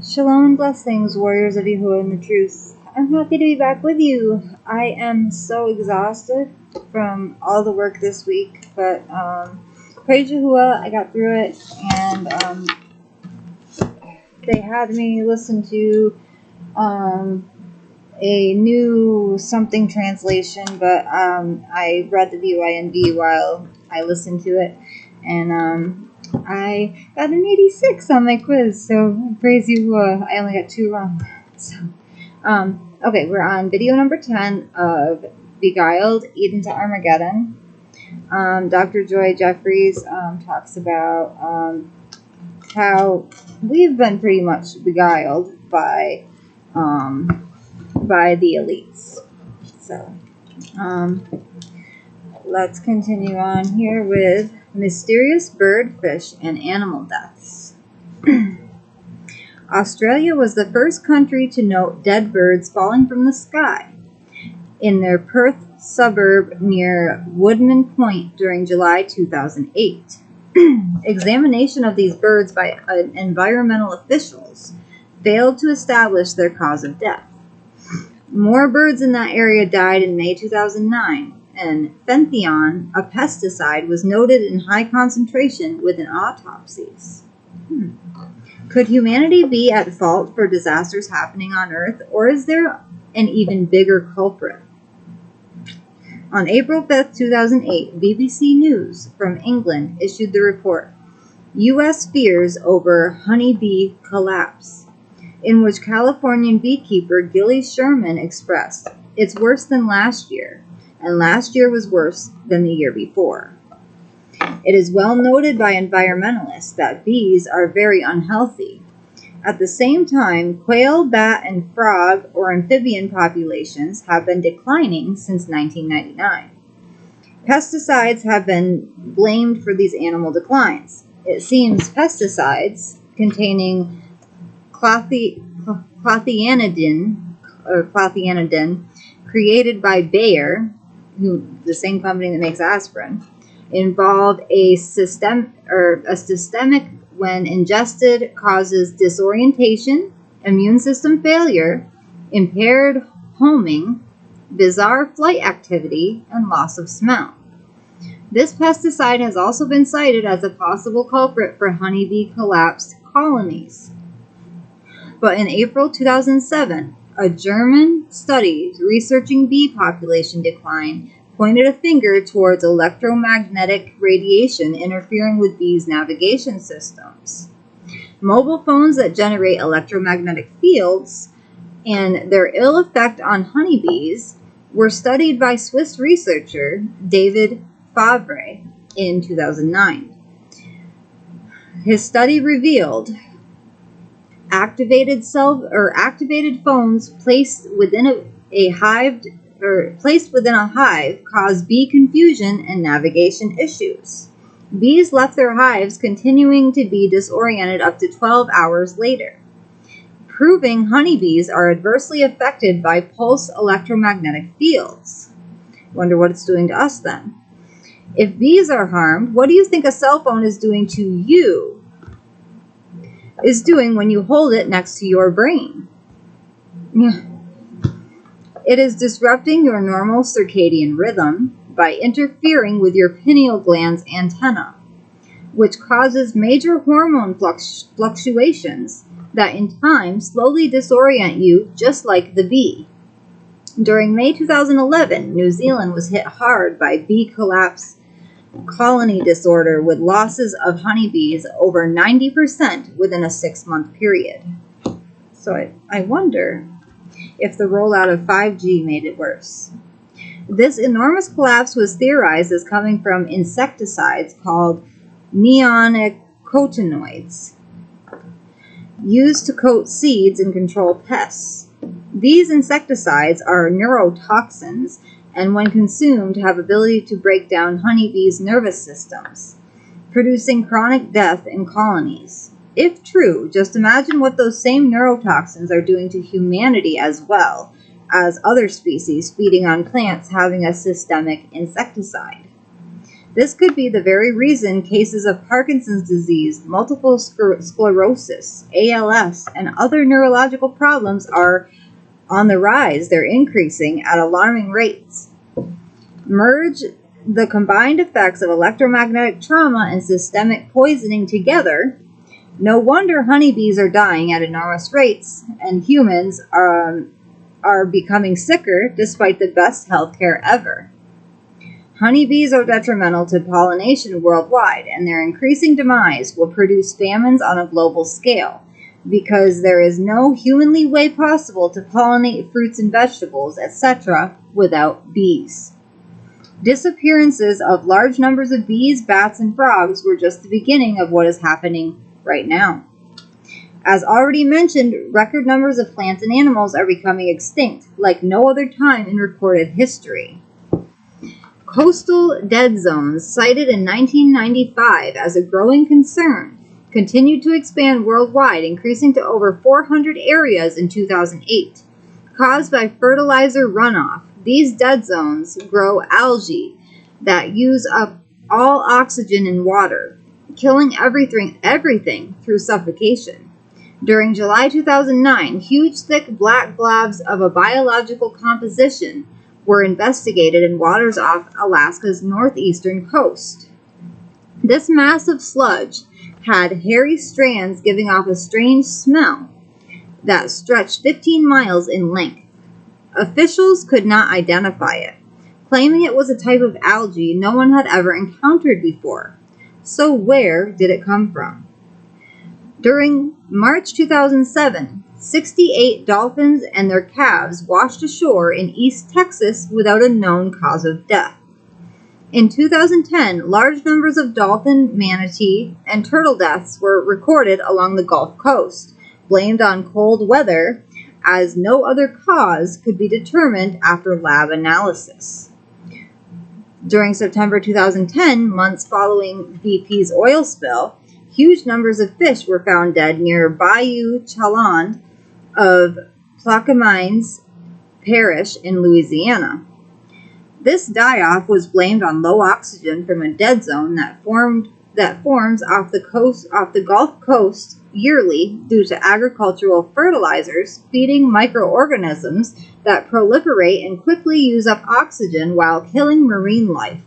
Shalom and blessings, warriors of Yahuah and the truth. I'm happy to be back with you. I am so exhausted from all the work this week, but praise Yahuah, I got through it, and they had me listen to a new something translation, but I read the VYNB while I listened to it, and I got an 86 on my quiz, so praise you. I only got 2 wrong. So, okay, we're on video number 10 of Beguiled, Eden to Armageddon. Dr. Joy Jeffries talks about how we've been pretty much beguiled by the elites. So, let's continue on here with mysterious bird, fish, and animal deaths. Australia was the first country to note dead birds falling from the sky in their Perth suburb near Woodman Point during July 2008. Examination of these birds by environmental officials failed to establish their cause of death. More birds in that area died in May 2009, and fenthion, a pesticide, was noted in high concentration within autopsies. Could humanity be at fault for disasters happening on Earth, or is there an even bigger culprit? On April 5, 2008, BBC News from England issued the report, U.S. Fears Over Honeybee Collapse, in which Californian beekeeper Gilly Sherman expressed, "It's worse than last year, and last year was worse than the year before." It is well noted by environmentalists that bees are very unhealthy. At the same time, quail, bat, and frog or amphibian populations have been declining since 1999. Pesticides have been blamed for these animal declines. It seems pesticides containing clothianidin, created by Bayer, the same company that makes aspirin, involve a systemic when ingested causes disorientation, immune system failure, impaired homing, bizarre flight activity, and loss of smell. This pesticide has also been cited as a possible culprit for honeybee collapsed colonies. But in April 2007, a German study researching bee population decline pointed a finger towards electromagnetic radiation interfering with bees' navigation systems. Mobile phones that generate electromagnetic fields and their ill effect on honeybees were studied by Swiss researcher David Favre in 2009. His study revealed activated phones placed within a hive cause bee confusion and navigation issues. Bees left their hives continuing to be disoriented up to 12 hours later, proving honeybees are adversely affected by pulse electromagnetic fields. Wonder what it's doing to us then. If bees are harmed, what do you think a cell phone is doing to you? Is doing when you hold it next to your brain? Yeah. It is disrupting your normal circadian rhythm by interfering with your pineal gland's antenna, which causes major hormone fluctuations that in time slowly disorient you just like the bee. During May 2011, New Zealand was hit hard by bee collapse colony disorder with losses of honeybees over 90% within a 6-month period. So I wonder if the rollout of 5G made it worse. This enormous collapse was theorized as coming from insecticides called neonicotinoids, used to coat seeds and control pests. These insecticides are neurotoxins and when consumed have ability to break down honeybees' nervous systems, producing chronic death in colonies. If true, just imagine what those same neurotoxins are doing to humanity as well as other species feeding on plants having a systemic insecticide. This could be the very reason cases of Parkinson's disease, multiple sclerosis, ALS, and other neurological problems are on the rise. They're increasing at alarming rates. Merge the combined effects of electromagnetic trauma and systemic poisoning together. No wonder honeybees are dying at enormous rates, and humans are becoming sicker despite the best healthcare ever. Honeybees are detrimental to pollination worldwide, and their increasing demise will produce famines on a global scale, because there is no humanly way possible to pollinate fruits and vegetables, etc., without bees. Disappearances of large numbers of bees, bats, and frogs were just the beginning of what is happening right now. As already mentioned, record numbers of plants and animals are becoming extinct, like no other time in recorded history. Coastal dead zones, cited in 1995 as a growing concern, continued to expand worldwide, increasing to over 400 areas in 2008. Caused by fertilizer runoff, these dead zones grow algae that use up all oxygen in water, killing everything through suffocation. During July 2009, huge thick black blobs of a biological composition were investigated in waters off Alaska's northeastern coast. This massive sludge had hairy strands giving off a strange smell that stretched 15 miles in length. Officials could not identify it, claiming it was a type of algae no one had ever encountered before. So where did it come from? During March 2007, 68 dolphins and their calves washed ashore in East Texas without a known cause of death. In 2010, large numbers of dolphin, manatee, and turtle deaths were recorded along the Gulf Coast, blamed on cold weather, as no other cause could be determined after lab analysis. During September 2010, months following BP's oil spill, huge numbers of fish were found dead near Bayou Chaland of Plaquemines Parish in Louisiana. This die-off was blamed on low oxygen from a dead zone that forms off the Gulf Coast yearly due to agricultural fertilizers feeding microorganisms that proliferate and quickly use up oxygen while killing marine life.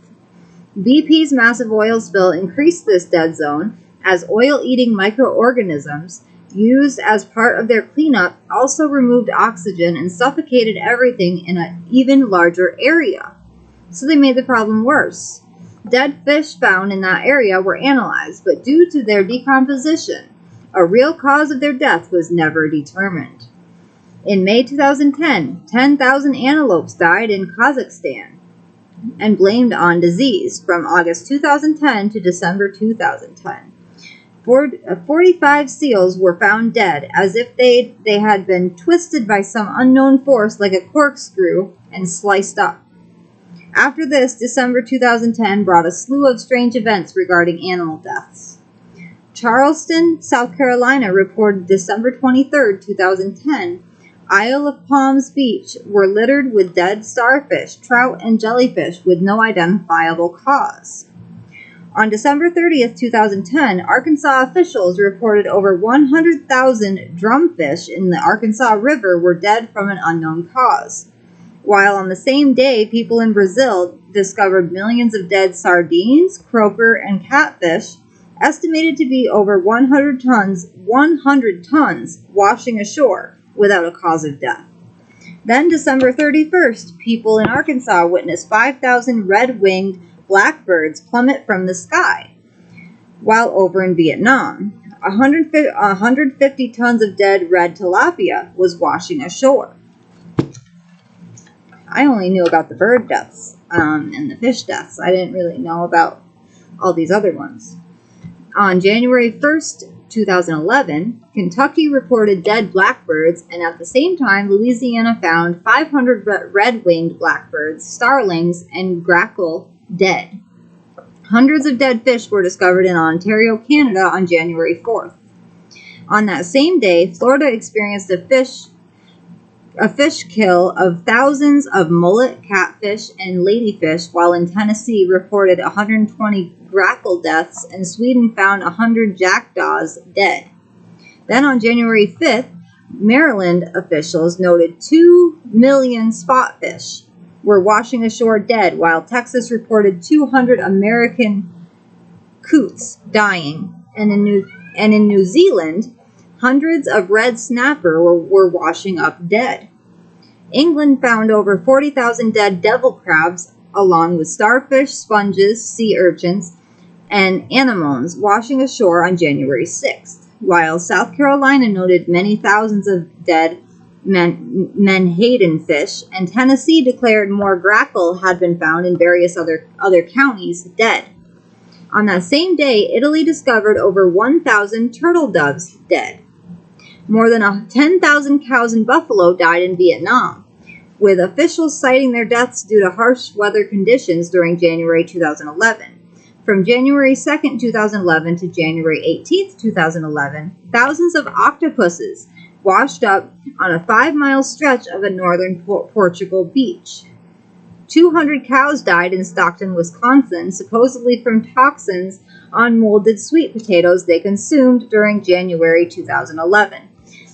BP's massive oil spill increased this dead zone as oil-eating microorganisms used as part of their cleanup also removed oxygen and suffocated everything in an even larger area. So they made the problem worse. Dead fish found in that area were analyzed, but due to their decomposition, a real cause of their death was never determined. In May 2010, 10,000 antelopes died in Kazakhstan and blamed on disease from August 2010 to December 2010. 45 seals were found dead as if they had been twisted by some unknown force like a corkscrew and sliced up. After this, December 2010 brought a slew of strange events regarding animal deaths. Charleston, South Carolina reported December 23, 2010, Isle of Palms Beach were littered with dead starfish, trout, and jellyfish with no identifiable cause. On December 30, 2010, Arkansas officials reported over 100,000 drumfish in the Arkansas River were dead from an unknown cause. While on the same day, people in Brazil discovered millions of dead sardines, croaker, and catfish, estimated to be over 100 tons washing ashore without a cause of death. Then December 31st, people in Arkansas witnessed 5,000 red-winged blackbirds plummet from the sky, while over in Vietnam, 150 tons of dead red tilapia was washing ashore. I only knew about the bird deaths and the fish deaths. I didn't really know about all these other ones. On January 1st, 2011, Kentucky reported dead blackbirds, and at the same time, Louisiana found 500 red-winged blackbirds, starlings, and grackle dead. Hundreds of dead fish were discovered in Ontario, Canada on January 4th. On that same day, Florida experienced a fish a fish kill of thousands of mullet, catfish, and ladyfish, while in Tennessee reported 120 grackle deaths, and Sweden found 100 jackdaws dead. Then on January 5th, Maryland officials noted 2 million spotfish were washing ashore dead, while Texas reported 200 American coots dying, and in New Zealand, hundreds of red snapper were washing up dead. England found over 40,000 dead devil crabs, along with starfish, sponges, sea urchins, and anemones washing ashore on January 6th, while South Carolina noted many thousands of dead menhaden fish, and Tennessee declared more grackle had been found in various other counties dead. On that same day, Italy discovered over 1,000 turtle doves dead. More than 10,000 cows and buffalo died in Vietnam, with officials citing their deaths due to harsh weather conditions during January 2011. From January 2nd, 2011 to January 18th, 2011, thousands of octopuses washed up on a 5-mile stretch of a northern Portugal beach. 200 cows died in Stockton, Wisconsin, supposedly from toxins on molded sweet potatoes they consumed during January 2011.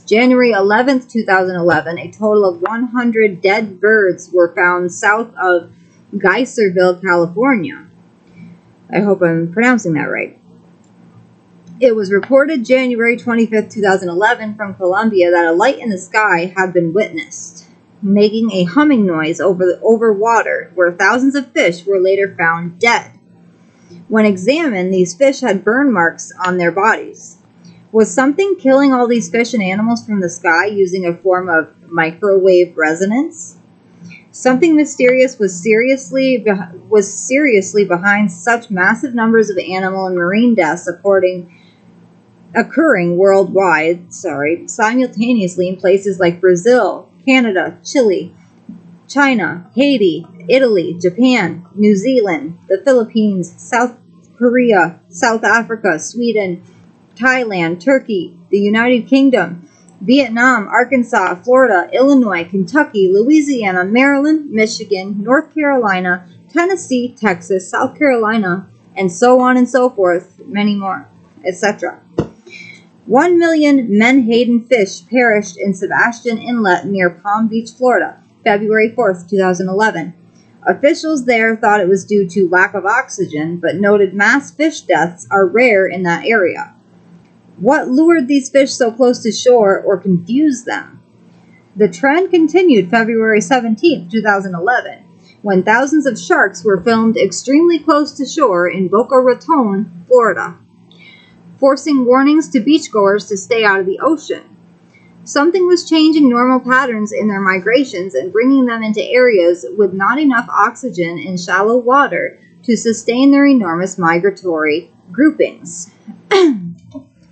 January 11th, 2011, a total of 100 dead birds were found south of Geyserville, California. I hope I'm pronouncing that right. It was reported January 25th, 2011 from Colombia that a light in the sky had been witnessed, making a humming noise over water, where thousands of fish were later found dead. When examined, these fish had burn marks on their bodies. Was something killing all these fish and animals from the sky using a form of microwave resonance? Something mysterious was seriously behind such massive numbers of animal and marine deaths occurring worldwide, simultaneously in places like Brazil, Canada, Chile, China, Haiti, Italy, Japan, New Zealand, the Philippines, South Korea, South Africa, Sweden, Thailand, Turkey, the United Kingdom, Vietnam, Arkansas, Florida, Illinois, Kentucky, Louisiana, Maryland, Michigan, North Carolina, Tennessee, Texas, South Carolina, and so on and so forth, many more, etc. 1 million menhaden fish perished in Sebastian Inlet near Palm Beach, Florida, February 4th, 2011. Officials there thought it was due to lack of oxygen, but noted mass fish deaths are rare in that area. What lured these fish so close to shore or confused them? The trend continued February 17, 2011, when thousands of sharks were filmed extremely close to shore in Boca Raton, Florida, forcing warnings to beachgoers to stay out of the ocean. Something was changing normal patterns in their migrations and bringing them into areas with not enough oxygen in shallow water to sustain their enormous migratory groupings.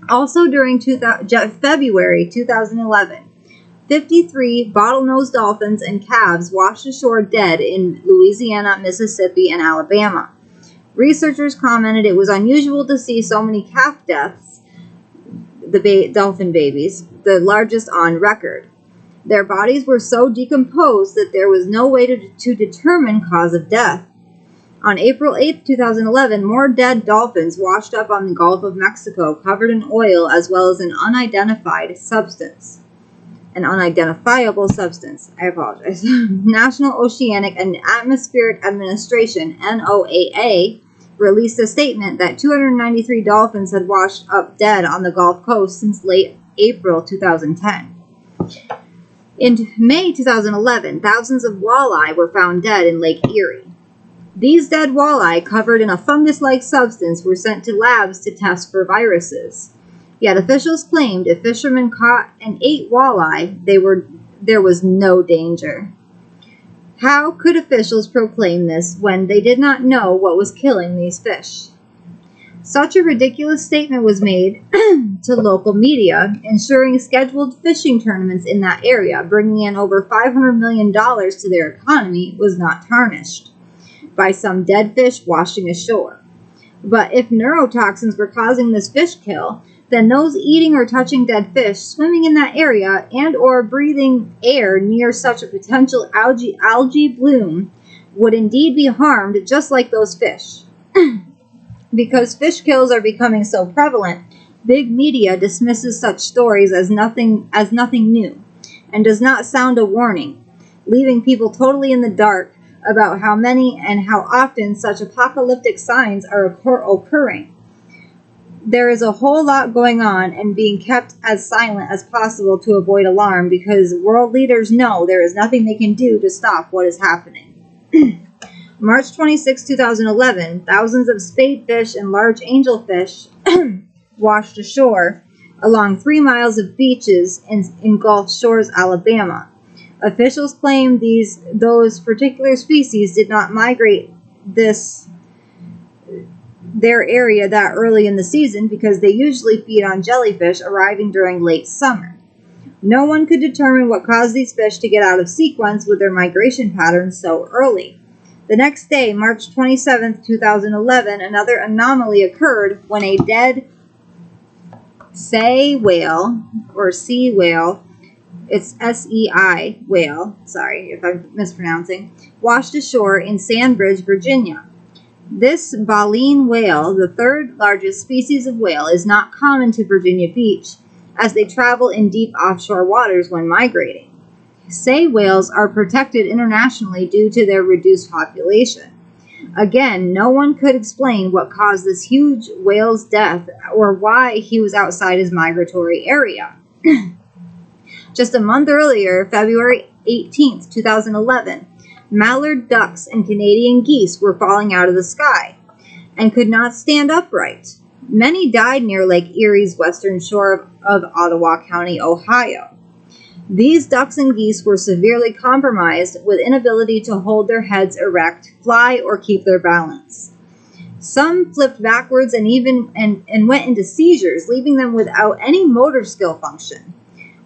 Also during February 2011, 53 bottlenose dolphins and calves washed ashore dead in Louisiana, Mississippi, and Alabama. Researchers commented it was unusual to see so many calf deaths, the dolphin babies, the largest on record. Their bodies were so decomposed that there was no way to determine cause of death. On April 8, 2011, more dead dolphins washed up on the Gulf of Mexico, covered in oil, as well as an unidentifiable substance. I apologize. National Oceanic and Atmospheric Administration, NOAA, released a statement that 293 dolphins had washed up dead on the Gulf Coast since late April 2010. In May 2011, thousands of walleye were found dead in Lake Erie. These dead walleye, covered in a fungus-like substance, were sent to labs to test for viruses. Yet officials claimed if fishermen caught and ate walleye, there was no danger. How could officials proclaim this when they did not know what was killing these fish? Such a ridiculous statement was made to local media, ensuring scheduled fishing tournaments in that area, bringing in over $500 million to their economy, was not tarnished by some dead fish washing ashore. But if neurotoxins were causing this fish kill, then those eating or touching dead fish swimming in that area and or breathing air near such a potential algae bloom would indeed be harmed just like those fish. Because fish kills are becoming so prevalent, big media dismisses such stories as nothing new and does not sound a warning, leaving people totally in the dark about how many and how often such apocalyptic signs are occurring. There is a whole lot going on and being kept as silent as possible to avoid alarm because world leaders know there is nothing they can do to stop what is happening. March 26, 2011, thousands of spadefish and large angelfish washed ashore along 3 miles of beaches in Gulf Shores, Alabama. Officials claim those particular species did not migrate their area that early in the season because they usually feed on jellyfish arriving during late summer. No one could determine what caused these fish to get out of sequence with their migration patterns so early. The next day, March 27, 2011, another anomaly occurred when a dead sei whale, or sea whale, it's S-E-I whale, sorry if I'm mispronouncing, washed ashore in Sandbridge, Virginia. This baleen whale, the third largest species of whale, is not common to Virginia Beach, as they travel in deep offshore waters when migrating. Sei whales are protected internationally due to their reduced population. Again, no one could explain what caused this huge whale's death or why he was outside his migratory area. Just a month earlier, February 18, 2011, mallard ducks and Canadian geese were falling out of the sky and could not stand upright. Many died near Lake Erie's western shore of Ottawa County, Ohio. These ducks and geese were severely compromised with inability to hold their heads erect, fly, or keep their balance. Some flipped backwards and went into seizures, leaving them without any motor skill function.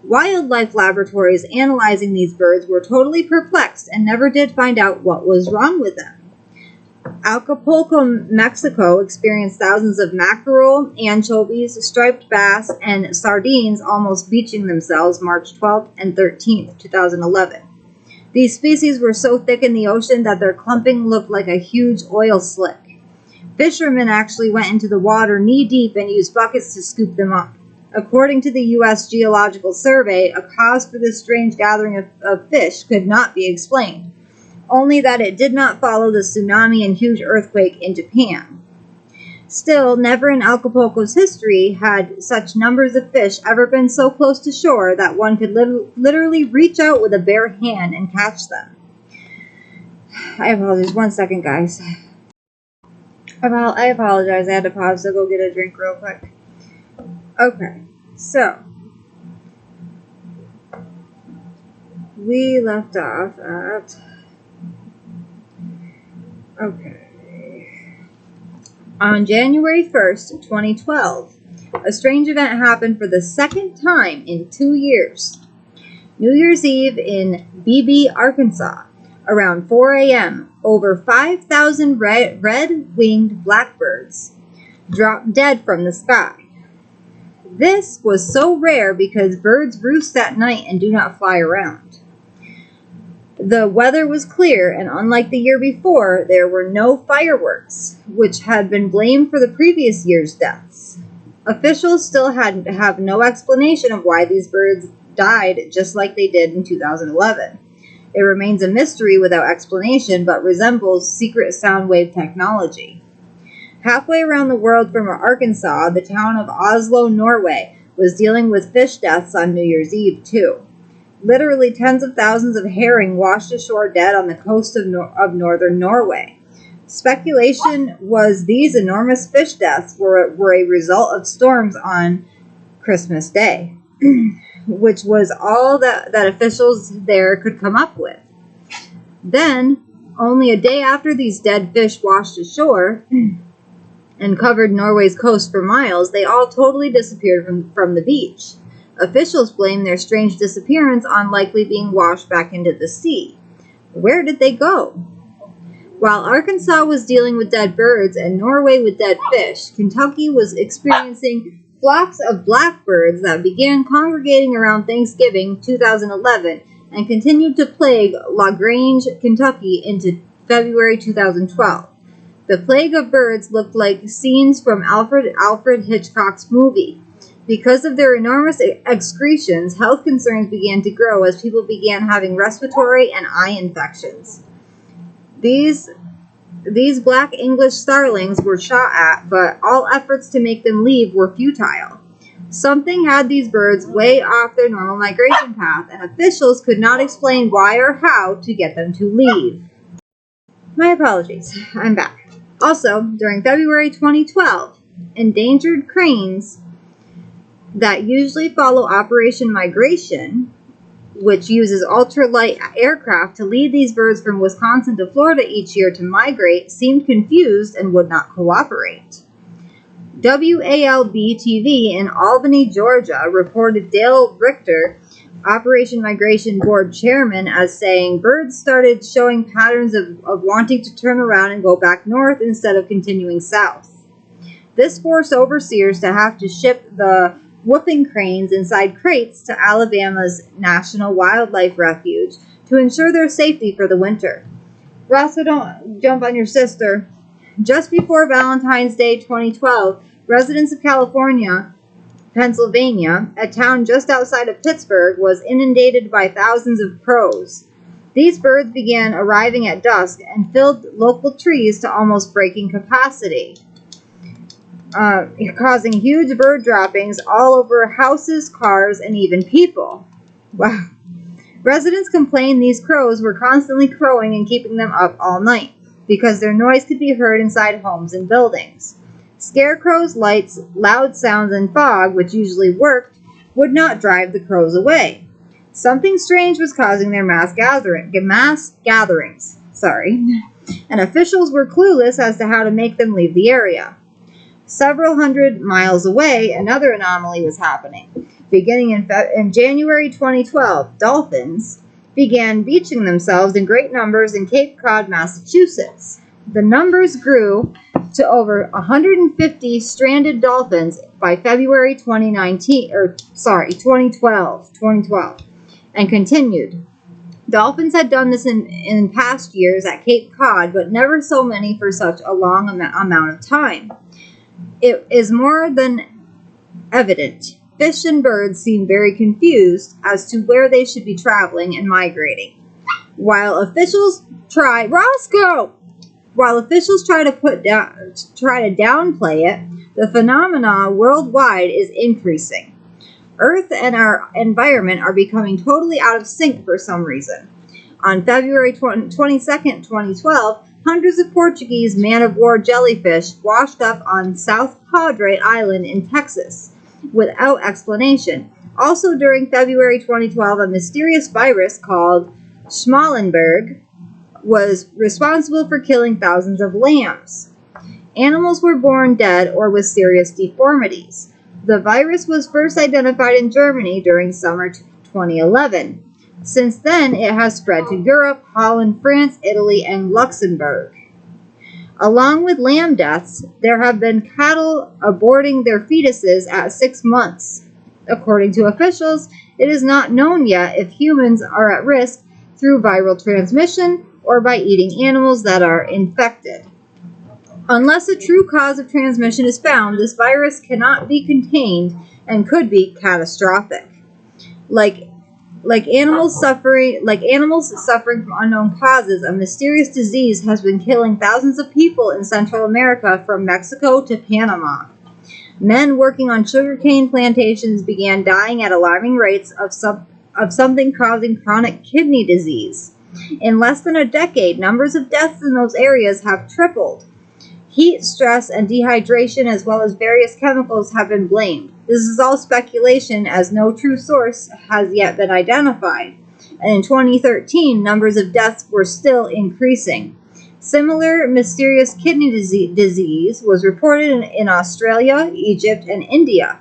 Wildlife laboratories analyzing these birds were totally perplexed and never did find out what was wrong with them. Acapulco, Mexico experienced thousands of mackerel, anchovies, striped bass, and sardines almost beaching themselves March 12th and 13th, 2011. These species were so thick in the ocean that their clumping looked like a huge oil slick. Fishermen actually went into the water knee-deep and used buckets to scoop them up. According to the U.S. Geological Survey, a cause for this strange gathering of fish could not be explained, only that it did not follow the tsunami and huge earthquake in Japan. Still, never in Acapulco's history had such numbers of fish ever been so close to shore that one could literally reach out with a bare hand and catch them. I apologize. 1 second, guys. I apologize. I had to pause to go get a drink real quick. Okay, so we left off at... Okay. On January 1st, 2012, a strange event happened for the second time in 2 years. New Year's Eve in Beebe, Arkansas, around 4 a.m., over 5,000 red-winged blackbirds dropped dead from the sky. This was so rare because birds roost at night and do not fly around. The weather was clear, and unlike the year before, there were no fireworks, which had been blamed for the previous year's deaths. Officials still have no explanation of why these birds died just like they did in 2011. It remains a mystery without explanation, but resembles secret sound wave technology. Halfway around the world from Arkansas, the town of Oslo, Norway, was dealing with fish deaths on New Year's Eve, too. Literally tens of thousands of herring washed ashore dead on the coast of northern Norway. Speculation was these enormous fish deaths were a result of storms on Christmas Day, which was all that officials there could come up with. Then, only a day after these dead fish washed ashore and covered Norway's coast for miles, they all totally disappeared from the beach. Officials blame their strange disappearance on likely being washed back into the sea. Where did they go? While Arkansas was dealing with dead birds and Norway with dead fish, Kentucky was experiencing flocks of blackbirds that began congregating around Thanksgiving 2011 and continued to plague LaGrange, Kentucky into February 2012. The plague of birds looked like scenes from Alfred Hitchcock's movie. Because of their enormous excretions, health concerns began to grow as people began having respiratory and eye infections. These black English starlings were shot at, but all efforts to make them leave were futile. Something had these birds way off their normal migration path, and officials could not explain why or how to get them to leave. My apologies, I'm back. Also, during February 2012, endangered cranes that usually follow Operation Migration, which uses ultralight aircraft to lead these birds from Wisconsin to Florida each year to migrate, seemed confused and would not cooperate. WALB-TV in Albany, Georgia, reported Dale Richter, Operation Migration Board chairman, as saying birds started showing patterns of wanting to turn around and go back north instead of continuing south. This forced overseers to have to ship the whooping cranes inside crates to Alabama's National Wildlife Refuge to ensure their safety for the winter. Roscoe, don't jump on your sister. Just before Valentine's Day 2012, residents of California, Pennsylvania, a town just outside of Pittsburgh, was inundated by thousands of crows. These birds began arriving at dusk and filled local trees to almost breaking capacity, causing huge bird droppings all over houses, cars, and even people. Wow. Residents complained these crows were constantly crowing and keeping them up all night because their noise could be heard inside homes and buildings. Scarecrows, lights, loud sounds, and fog, which usually worked, would not drive the crows away. Something strange was causing their mass gatherings, and officials were clueless as to how to make them leave the area. Several hundred miles away, another anomaly was happening. Beginning in January 2012, dolphins began beaching themselves in great numbers in Cape Cod, Massachusetts. The numbers grew to over 150 stranded dolphins by February 2012, and continued. Dolphins had done this in past years at Cape Cod, but never so many for such a long amount of time. It is more than evident. Fish and birds seem very confused as to where they should be traveling and migrating. While officials try to downplay it, the phenomena worldwide is increasing. Earth and our environment are becoming totally out of sync for some reason. On February 22nd, 2012, hundreds of Portuguese man-of-war jellyfish washed up on South Padre Island in Texas without explanation. Also during February 2012, a mysterious virus called Schmallenberg was responsible for killing thousands of lambs. Animals were born dead or with serious deformities. The virus was first identified in Germany during summer 2011. Since then, it has spread to Europe, Holland, France, Italy, and Luxembourg. Along with lamb deaths, there have been cattle aborting their fetuses at 6 months. According to officials, it is not known yet if humans are at risk through viral transmission or by eating animals that are infected. Unless a true cause of transmission is found, this virus cannot be contained and could be catastrophic. Like animals suffering from unknown causes, a mysterious disease has been killing thousands of people in Central America from Mexico to Panama. Men working on sugarcane plantations began dying at alarming rates of something causing chronic kidney disease. In less than a decade, numbers of deaths in those areas have tripled. Heat, stress, and dehydration, as well as various chemicals, have been blamed. This is all speculation, as no true source has yet been identified. And in 2013, numbers of deaths were still increasing. Similar mysterious kidney disease was reported in Australia, Egypt, and India,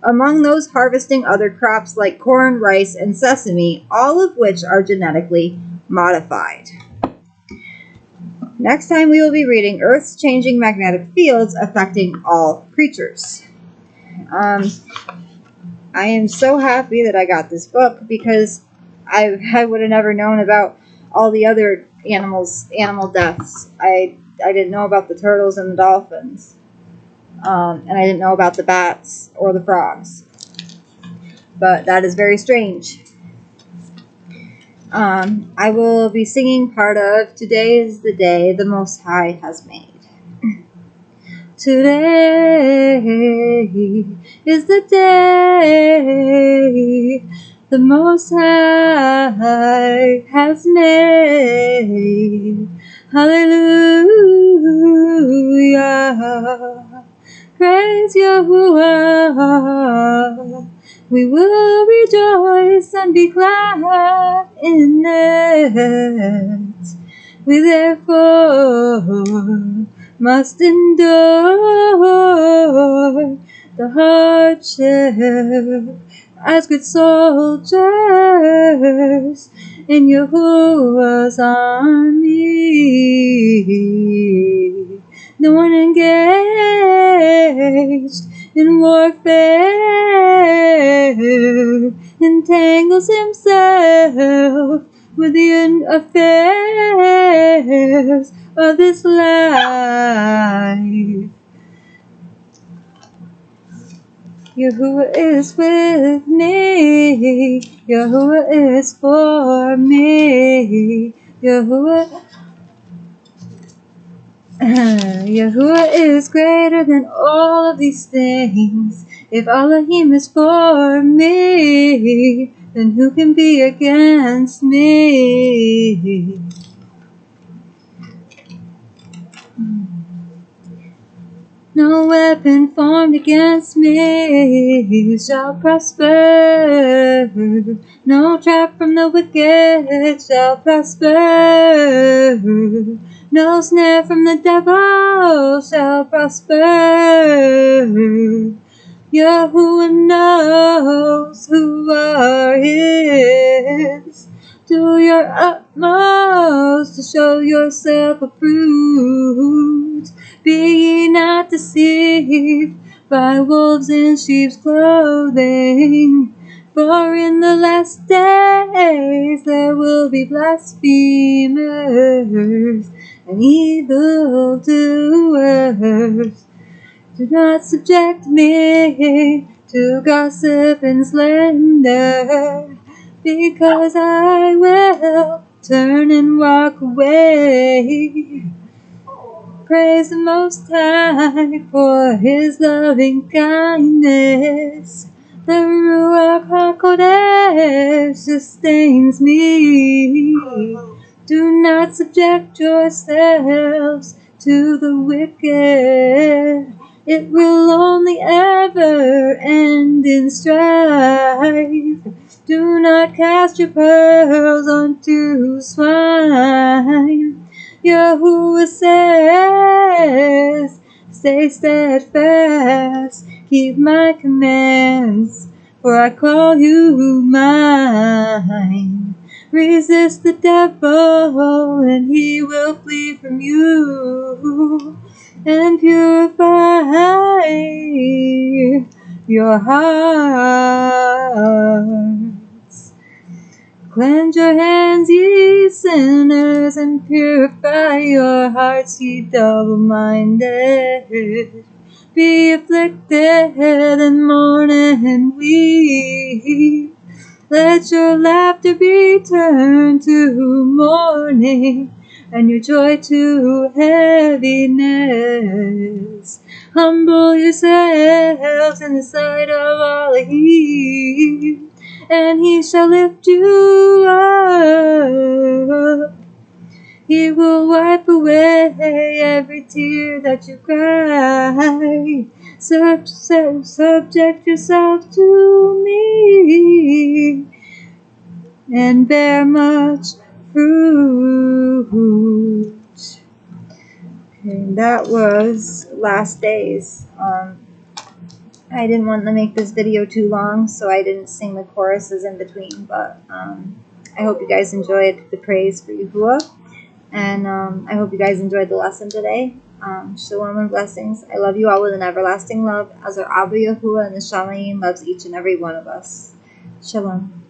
among those harvesting other crops like corn, rice, and sesame, all of which are genetically modified. Next time we will be reading Earth's Changing Magnetic Fields Affecting All Creatures. I am so happy that I got this book, because I would have never known about all the other animal deaths. I didn't know about the turtles and the dolphins, and I didn't know about the bats or the frogs. But that is very strange. I will be singing part of "Today is the Day the Most High has made." Today is the day the Most High has made. Hallelujah. Praise Yahuah. We will rejoice and be glad in it. We therefore must endure the hardship as good soldiers in Yahuah's army. No one engaged in warfare entangles himself with the affairs of this life. Yahuah is with me. Yahuah is for me. Yahuah is greater than all of these things. If Elohim is for me, then who can be against me? No weapon formed against me shall prosper. No trap from the wicked shall prosper. No snare from the devil shall prosper. Yahuah knows who are his. Do your utmost to show yourself approved. Be ye not deceived by wolves in sheep's clothing. For in the last days there will be blasphemers and evildoers. Do not subject me to gossip and slander, because I will turn and walk away. Praise the Most High for His loving kindness. The Ruach HaKodesh sustains me. Do not subject yourselves to the wicked. It will only ever end in strife. Do not cast your pearls onto swine. Yahuah says, stay steadfast, keep my commands, for I call you mine. Resist the devil, and he will flee from you, and purify your hearts. Cleanse your hands, ye sinners, and purify your hearts, ye double-minded. Be afflicted and mourn and weep. Let your laughter be turned to mourning, and your joy to heaviness. Humble yourselves in the sight of Elohim, and he shall lift you up. He will wipe away every tear that you cry. Subject yourself to me, and bear much fruit. And that was Last Days. I didn't want to make this video too long, so I didn't sing the choruses in between, but I hope you guys enjoyed the praise for Yahuah, and I hope you guys enjoyed the lesson today. Shalom and blessings. I love you all with an everlasting love, as our Abba Yahuah and the Shamayim loves each and every one of us. Shalom.